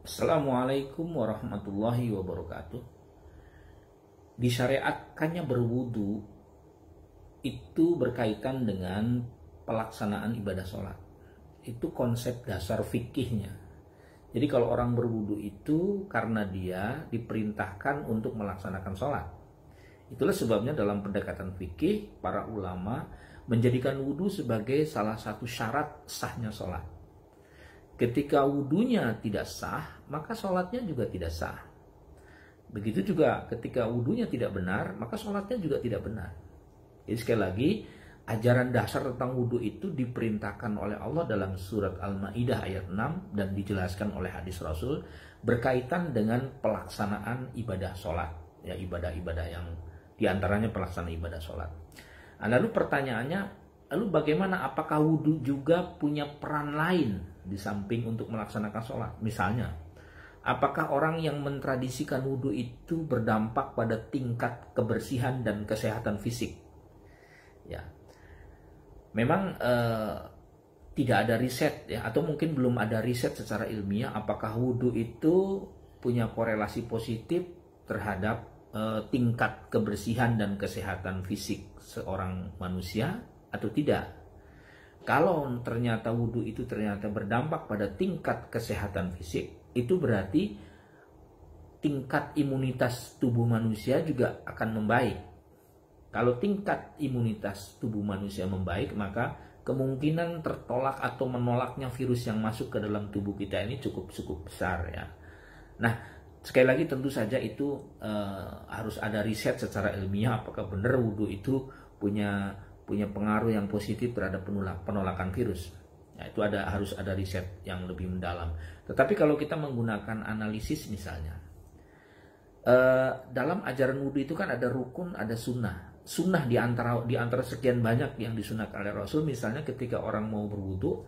Assalamualaikum warahmatullahi wabarakatuh. Disyariatkannya berwudu itu berkaitan dengan pelaksanaan ibadah sholat. Itu konsep dasar fikihnya. Jadi kalau orang berwudu itu karena dia diperintahkan untuk melaksanakan sholat. Itulah sebabnya dalam pendekatan fikih para ulama menjadikan wudu sebagai salah satu syarat sahnya sholat. Ketika wudunya tidak sah, maka sholatnya juga tidak sah. Begitu juga ketika wudunya tidak benar, maka sholatnya juga tidak benar. Jadi sekali lagi, ajaran dasar tentang wudu itu diperintahkan oleh Allah dalam surat Al-Maidah ayat 6 dan dijelaskan oleh hadis Rasul berkaitan dengan pelaksanaan ibadah sholat. Ya, ibadah-ibadah yang diantaranya pelaksanaan ibadah sholat. Nah, lalu pertanyaannya, lalu bagaimana, apakah wudu juga punya peran lain di samping untuk melaksanakan sholat? Misalnya, apakah orang yang mentradisikan wudu itu berdampak pada tingkat kebersihan dan kesehatan fisik? Ya, memang tidak ada riset ya, atau mungkin belum ada riset secara ilmiah apakah wudu itu punya korelasi positif terhadap tingkat kebersihan dan kesehatan fisik seorang manusia atau tidak. Kalau ternyata wudu itu ternyata berdampak pada tingkat kesehatan fisik, itu berarti tingkat imunitas tubuh manusia juga akan membaik. Kalau tingkat imunitas tubuh manusia membaik, maka kemungkinan tertolak atau menolaknya virus yang masuk ke dalam tubuh kita ini cukup besar ya. Nah, sekali lagi tentu saja itu harus ada riset secara ilmiah apakah benar wudu itu punya pengaruh yang positif terhadap penolakan virus. Ya, itu harus ada riset yang lebih mendalam. Tetapi kalau kita menggunakan analisis misalnya, dalam ajaran wudu itu kan ada rukun, ada sunnah. Sunnah di antara sekian banyak yang disunahkan oleh Rasul, misalnya ketika orang mau berwudu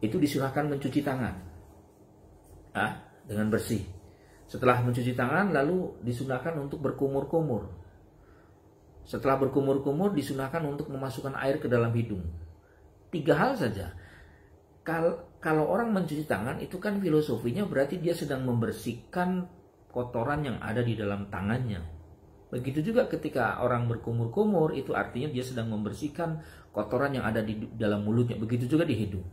itu disunahkan mencuci tangan dengan bersih. Setelah mencuci tangan lalu disunahkan untuk berkumur-kumur. Setelah berkumur-kumur disunahkan untuk memasukkan air ke dalam hidung. 3 hal saja. Kalau orang mencuci tangan itu kan filosofinya berarti dia sedang membersihkan kotoran yang ada di dalam tangannya. Begitu juga ketika orang berkumur-kumur itu artinya dia sedang membersihkan kotoran yang ada di dalam mulutnya. Begitu juga di hidung.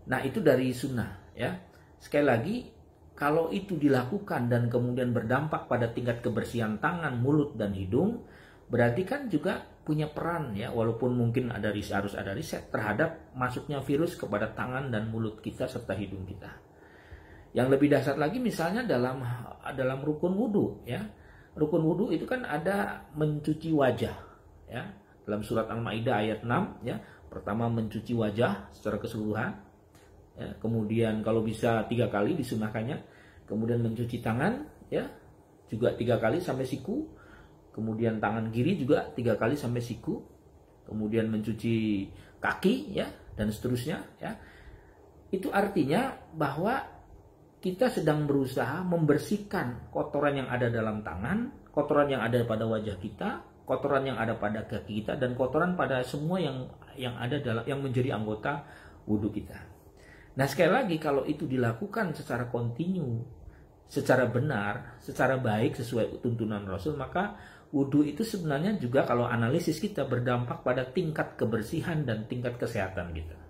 Nah, itu dari sunnah ya. Sekali lagi, kalau itu dilakukan dan kemudian berdampak pada tingkat kebersihan tangan, mulut, dan hidung, berarti kan juga punya peran ya, walaupun mungkin harus ada riset terhadap masuknya virus kepada tangan dan mulut kita serta hidung kita. Yang lebih dahsyat lagi misalnya dalam rukun wudu ya. Rukun wudu itu kan ada mencuci wajah ya. Dalam surat Al-Maidah ayat 6 ya. Pertama mencuci wajah secara keseluruhan. Ya, kemudian kalau bisa 3 kali disunahkannya. Kemudian mencuci tangan ya, juga 3 kali sampai siku. Kemudian tangan kiri juga 3 kali sampai siku. Kemudian mencuci kaki ya, dan seterusnya ya. Itu artinya bahwa kita sedang berusaha membersihkan kotoran yang ada dalam tangan, kotoran yang ada pada wajah kita, kotoran yang ada pada kaki kita, dan kotoran pada semua yang ada yang menjadi anggota wudu kita. Nah, sekali lagi kalau itu dilakukan secara kontinu, secara benar, secara baik sesuai tuntunan Rasul, maka wudu itu sebenarnya juga kalau analisis kita berdampak pada tingkat kebersihan dan tingkat kesehatan kita.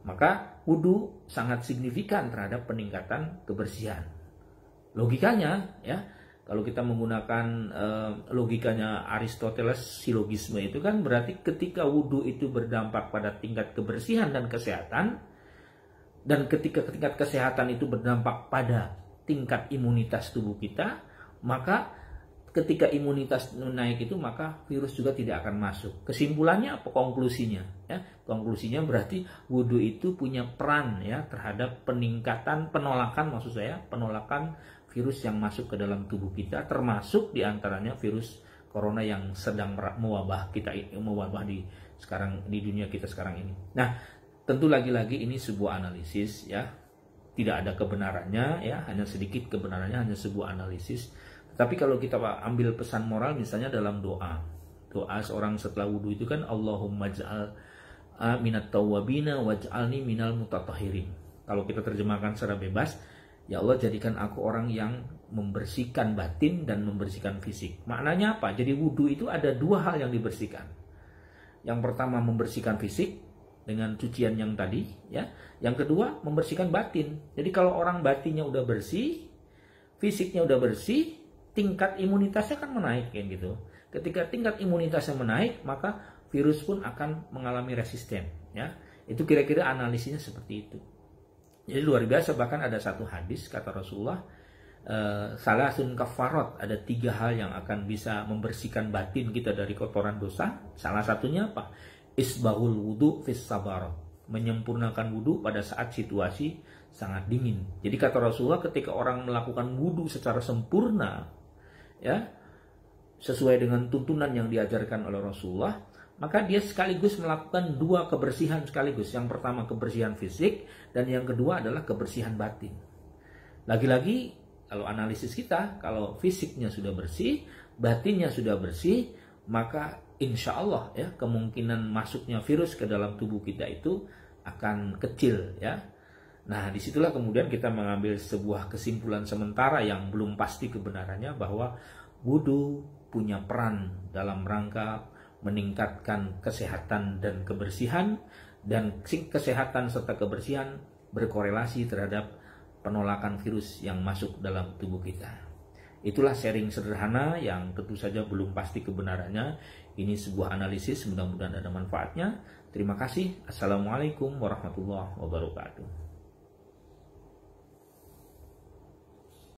Maka wudu sangat signifikan terhadap peningkatan kebersihan. Logikanya ya, kalau kita menggunakan logikanya Aristoteles, silogisme itu kan berarti ketika wudu itu berdampak pada tingkat kebersihan dan kesehatan, dan ketika tingkat kesehatan itu berdampak pada tingkat imunitas tubuh kita, maka ketika imunitas naik itu maka virus juga tidak akan masuk. Kesimpulannya apa? Konklusinya ya. Konklusinya berarti wudu itu punya peran ya terhadap penolakan virus yang masuk ke dalam tubuh kita, termasuk diantaranya virus corona yang sedang mewabah di dunia kita sekarang ini. Nah, tentu lagi-lagi ini sebuah analisis ya. Tidak ada kebenarannya ya, hanya sedikit kebenarannya, hanya sebuah analisis. Tapi kalau kita ambil pesan moral misalnya dalam doa seorang setelah wudhu itu kan Allahumma ja'al minat tawwabina waj'alni minal mutatahhirin. Kalau kita terjemahkan secara bebas, Ya Allah, jadikan aku orang yang membersihkan batin dan membersihkan fisik. Maknanya apa? Jadi wudhu itu ada dua hal yang dibersihkan. Yang pertama membersihkan fisik dengan cucian yang tadi, ya. Yang kedua membersihkan batin. Jadi kalau orang batinnya udah bersih, fisiknya udah bersih, tingkat imunitasnya kan menaik kayak gitu. Ketika tingkat imunitasnya menaik, maka virus pun akan mengalami resisten, ya. Itu kira-kira analisisnya seperti itu. Jadi luar biasa, bahkan ada satu hadis kata Rasulullah, salasun kafarot, ada 3 hal yang akan bisa membersihkan batin kita dari kotoran dosa. Salah satunya apa? Isbahul wudu fis sabarot, menyempurnakan wudu pada saat situasi sangat dingin. Jadi kata Rasulullah, ketika orang melakukan wudu secara sempurna, ya, sesuai dengan tuntunan yang diajarkan oleh Rasulullah, maka dia sekaligus melakukan 2 kebersihan sekaligus. Yang pertama kebersihan fisik, dan yang kedua adalah kebersihan batin. Lagi-lagi kalau analisis kita, kalau fisiknya sudah bersih, batinnya sudah bersih, maka insya Allah ya, kemungkinan masuknya virus ke dalam tubuh kita itu akan kecil, ya. Nah, disitulah kemudian kita mengambil sebuah kesimpulan sementara yang belum pasti kebenarannya, bahwa wudhu punya peran dalam rangka meningkatkan kesehatan dan kebersihan, dan kesehatan serta kebersihan berkorelasi terhadap penolakan virus yang masuk dalam tubuh kita. Itulah sharing sederhana yang tentu saja belum pasti kebenarannya. Ini sebuah analisis, mudah-mudahan ada manfaatnya. Terima kasih. Assalamualaikum warahmatullahi wabarakatuh.